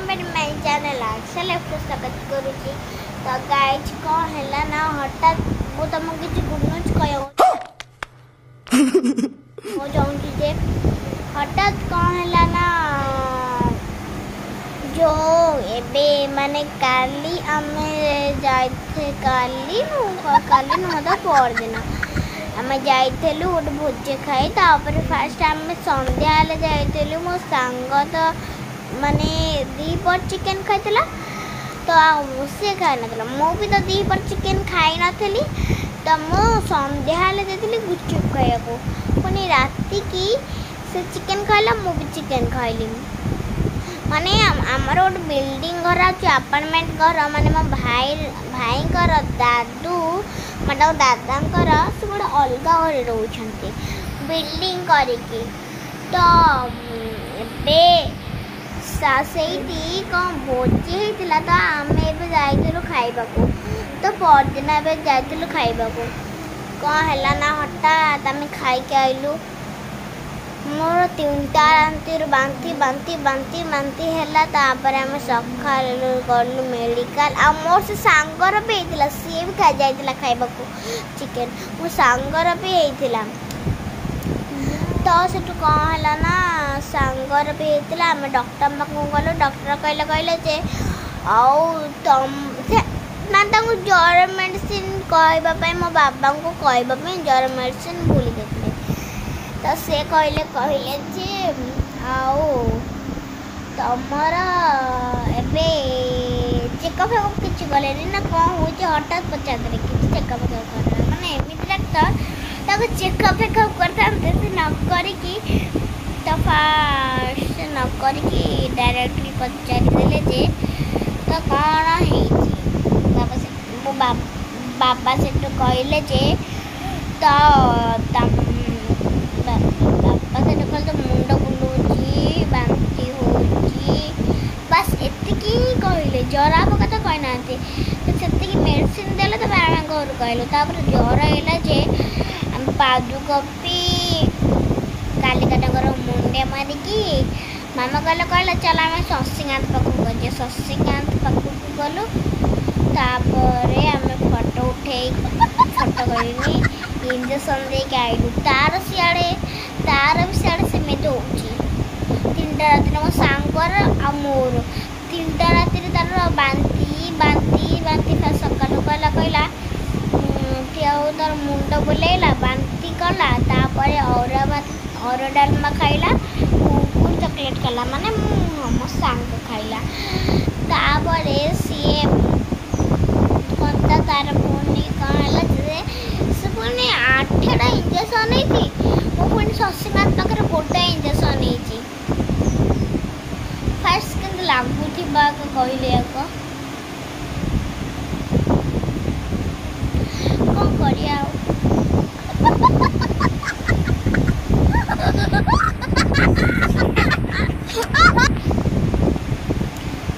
मेरे main channel arts left स्वागत करुच्ची। तो गाइज कौन है ना हठात मु तुमको किसी गुड न्यूज कहूँ चाहूँगी जे हठात कौन है ना जो एबे माने काली आमे जाइथे काली नुह परदिन आमे जाइथेलु गोटे भोजी खाई तापर फास्ट आमे संध्या हेले जाइथेलु मो सांग तो माने दीपर चिकेन खाइतला तो से खाई नथला मु भी तो दीपर चिकेन खाई नथली तो मु संध्या हेले जाइथली गुपचुप खाइयाको पुनी राती की से चिकेन खाइला मु भी चिकेन खाइली माने आमर गोटे बिल्डिंग घर अच्छे अपार्टमेंट घर माने मो भाई दादू मतलब दादा से गोटे अलग घर रोचंती बिल्डिंग करके तो से कौन भोजी होता तो आम जाइलु खाइबा तो परदिन जाइलु खाइबा कौन है ना हठात आम खाई आइलु मोर 3टा रांति बांती बांती बांती बांती है तापर आम सका गलु मेडिकल आ मोर से सांगर भी होता सी भी खा जाइला खाइबा चिकेन मो सांगर भी होता तो सेठू कौन है ना सांगर भी होता आम डॉक्टर पाक गलु डॉक्टर कहले जे आउ तुम ना ज्वर मेडिसिन कहवाई मो बाबा को कहवाई ज्वर मेडिसिन भूली देते तो से कहले जे आओ तमर एबे चेकअप किसी गले ना कौन हो हठात पचारे कि चेकअप माने एमती डाक्तर चेकअप फेकअप करते न करी तो फास्ट न करी डायरेक्टली पचारिदेले जे तो कौन हो बाबा से कहले जे तो बापा से तो मुंड बुलूची बांती होची बस एतिकी कहले ज्वर आप कथा कहना तो से मेडिसिन देले तो आम घर कहलु तापर ज्वर है जे पादुकपी कालिकाटर मुंडे मारिकी मामा कहले चल आम शशिकांत पाखक गजे शशिकांत पाखक गलु तापर आम फोटो उठे फोटो करनी इंजेक्शन देके आइलु तार भी सियाड़े सेमती हो 3टा राति मो सांगर आ मोर 3टा राति तार बांती बांती बांती फिर सका कहला तार मुंड बुलेला बांती कला तापर और डालमा खाइला कुकुर चॉकलेट कला माने मो सांग खाइला तापर सी कंता तार पुणी कहला से पुणी 8टा इंजेक्शन नहीं मो पुणी शशिकांत पाखे गोटे इंजेक्शन नहीं फास्ट के लगुवा कहले कौन करिया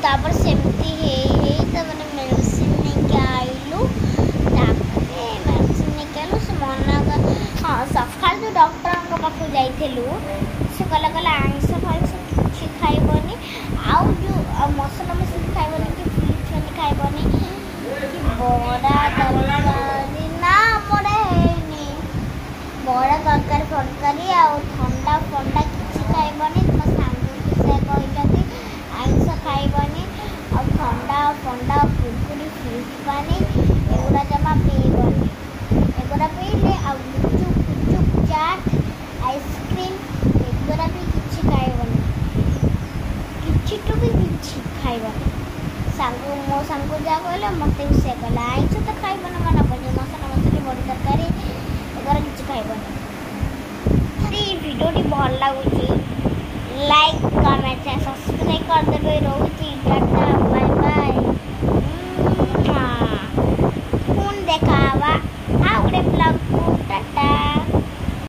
तापर सेमती मैंने मेडिसिन नहीं आइलु मेडिसिन नहीं आलु से मना हाँ सका जो डॉक्टर पाख जाइलु से कहला आइंस फाइंस किसी खाइबनी आउ जो मसला मसली खाइबनी कि फिलिप खाइबनी कि बड़ा तरकारी ना पड़े बड़ा तरकारी फरकारी आउ ठंडा फंडा किसी खाइबनी तुम सांग से कहते आइंस खाइबनी आ ठंडा फंडा कुरकुरी फ्रिज पानी एगुड़ा जमा पीबनी एगुड़ा पीले आ गुपचुप चाट आइसक्रीम एगुड़ा भी किसी खाइबनी किसी तो भी किसी खाइबनी मो सांग जहाँ कहले मत भी से कहला आइंस तो खाइबन मना कर मसला मसली बड़ी तरकारी एगुड़ा किसी खाइबनी भिडियो भल लगुच लाइक कमेंट सब्सक्राइब करदे रोज